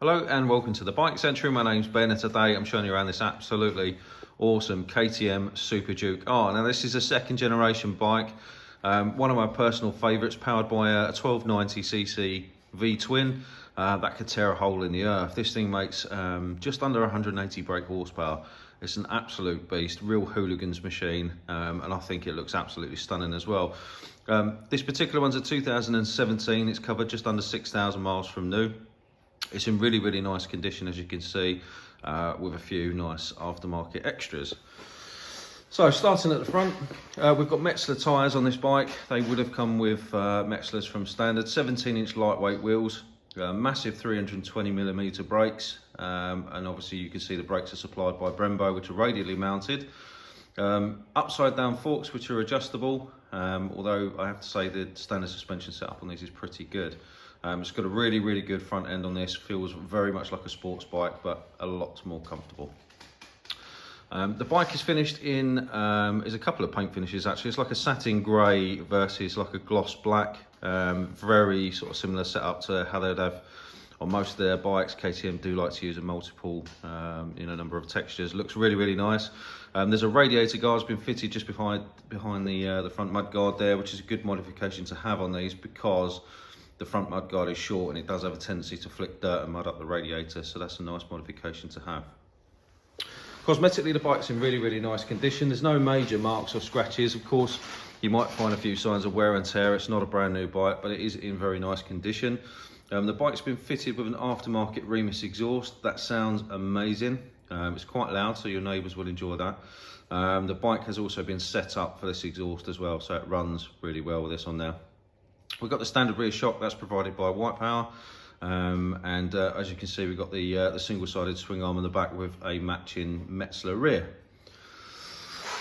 Hello and welcome to the Bike Century. My name's Ben and today I'm showing you around this absolutely awesome KTM Super Duke R. Now this is a second generation bike, one of my personal favourites, powered by a 1290cc V-twin that could tear a hole in the earth. This thing makes just under 180 brake horsepower. It's an absolute beast, real hooligan's machine, and I think it looks absolutely stunning as well. This particular one's a 2017, it's covered just under 6,000 miles from new. It's in really, really nice condition, as you can see, with a few nice aftermarket extras. So starting at the front, we've got Metzeler tyres on this bike. They would have come with Metzelers from standard, 17-inch lightweight wheels, massive 320mm brakes, and obviously you can see the brakes are supplied by Brembo, which are radially mounted. Upside down forks, which are adjustable, although I have to say the standard suspension setup on these is pretty good. It's got a really, really good front end on this, feels very much like a sports bike, but a lot more comfortable. The bike is finished in, is a couple of paint finishes actually. It's like a satin grey versus like a gloss black, very sort of similar setup to how they'd have on most of their bikes. KTM do like to use a multiple, number of textures. Looks really, really nice. There's a radiator guard that's been fitted just behind the front mud guard there, which is a good modification to have on these because the front mud guard is short and it does have a tendency to flick dirt and mud up the radiator, so that's a nice modification to have. Cosmetically, the bike's in really, really nice condition. There's no major marks or scratches. Of course, you might find a few signs of wear and tear. It's not a brand new bike, but it is in very nice condition. The bike's been fitted with an aftermarket remus exhaust. That sounds amazing. It's quite loud, so your neighbours will enjoy that. The bike has also been set up for this exhaust as well, so it runs really well with this on there. We've got the standard rear shock that's provided by White Power, and as you can see, we've got the single-sided swing arm on the back with a matching Metzeler rear.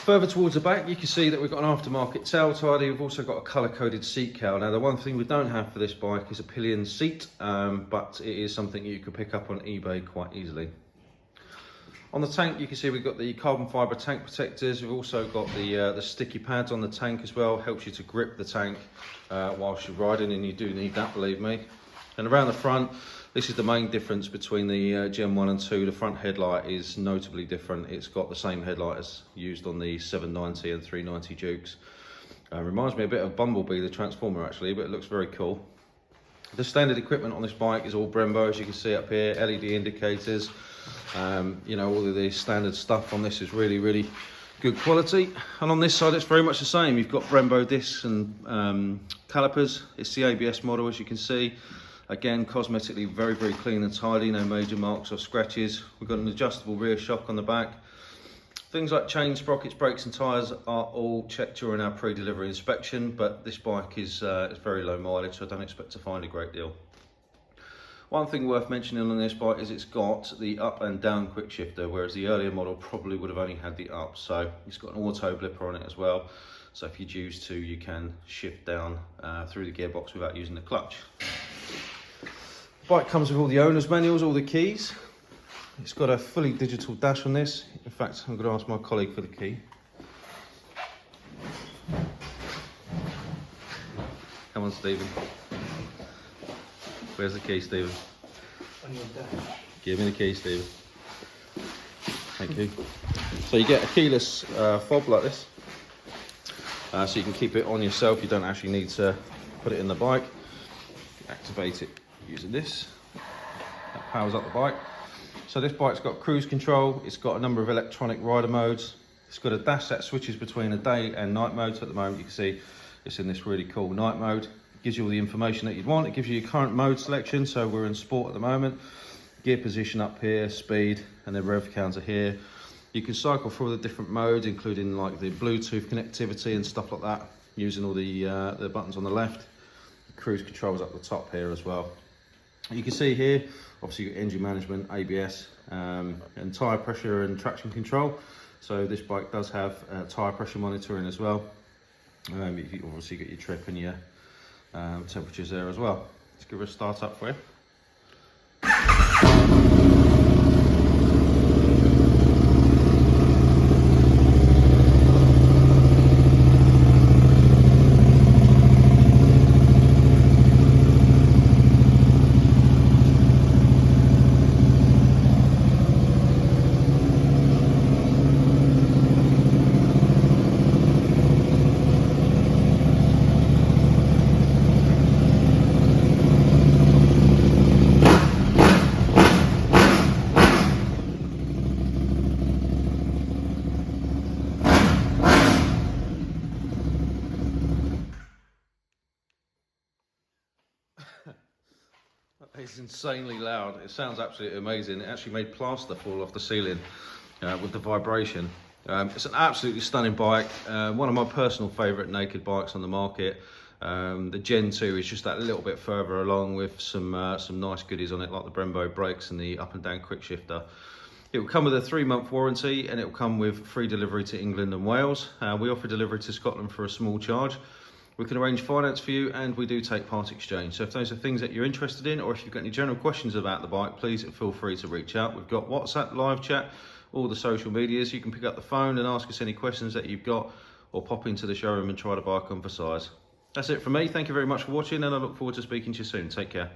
Further towards the back, you can see that we've got an aftermarket tail tidy. We've also got a colour-coded seat cowl. Now, the one thing we don't have for this bike is a pillion seat, but it is something you could pick up on eBay quite easily. On the tank, you can see we've got the carbon fibre tank protectors. We've also got the sticky pads on the tank as well. Helps you to grip the tank whilst you're riding, and you do need that, believe me. And around the front, this is the main difference between the Gen 1 and 2. The front headlight is notably different. It's got the same headlight as used on the 790 and 390 Dukes. Reminds me a bit of Bumblebee, the Transformer actually, but it looks very cool. The standard equipment on this bike is all Brembo, as you can see up here, LED indicators. All of the standard stuff on this is really, really good quality. And on this side, it's very much the same. You've got Brembo discs and calipers. It's the ABS model, as you can see. Again, cosmetically very, very clean and tidy, no major marks or scratches. We've got an adjustable rear shock on the back. Things like chain, sprockets, brakes and tyres are all checked during our pre-delivery inspection, but this bike is very low mileage, so I don't expect to find a great deal. One thing worth mentioning on this bike is it's got the up and down quick shifter, whereas the earlier model probably would have only had the up. So it's got an auto blipper on it as well. So if you choose to, you can shift down through the gearbox without using the clutch. The bike comes with all the owner's manuals, all the keys. It's got a fully digital dash on this. In fact, I'm going to ask my colleague for the key. Come on, Stephen. Where's the key, Stephen? On your dash. Give me the key, Stephen. Thank you. So you get a keyless fob like this. So you can keep it on yourself. You don't actually need to put it in the bike. Activate it using this. That powers up the bike. So this bike's got cruise control. It's got a number of electronic rider modes. It's got a dash that switches between a day and night mode. So at the moment you can see it's in this really cool night mode. Gives you all the information that you'd want. It gives you your current mode selection, so we're in sport at the moment. Gear position up here, speed, and then rev counter here. You can cycle through the different modes, including like the Bluetooth connectivity and stuff like that, using all the buttons on the left. The cruise controls up the top here as well. You can see here, obviously you've got engine management, ABS, and tyre pressure and traction control. So this bike does have tyre pressure monitoring as well. You've obviously got your trip and your temperatures there as well. Let's give it a start up for you. It's insanely loud. It sounds absolutely amazing. It actually made plaster fall off the ceiling with the vibration. It's an absolutely stunning bike. One of my personal favourite naked bikes on the market. The Gen 2 is just that little bit further along with some nice goodies on it, like the Brembo brakes and the up and down quick shifter. It will come with a 3-month warranty, and it will come with free delivery to England and Wales. We offer delivery to Scotland for a small charge. We can arrange finance for you, and we do take part exchange. So if those are things that you're interested in, or if you've got any general questions about the bike, please feel free to reach out. We've got WhatsApp, live chat, all the social medias. You can pick up the phone and ask us any questions that you've got, or pop into the showroom and try the bike on for size. That's it from me. Thank you very much for watching, and I look forward to speaking to you soon. Take care.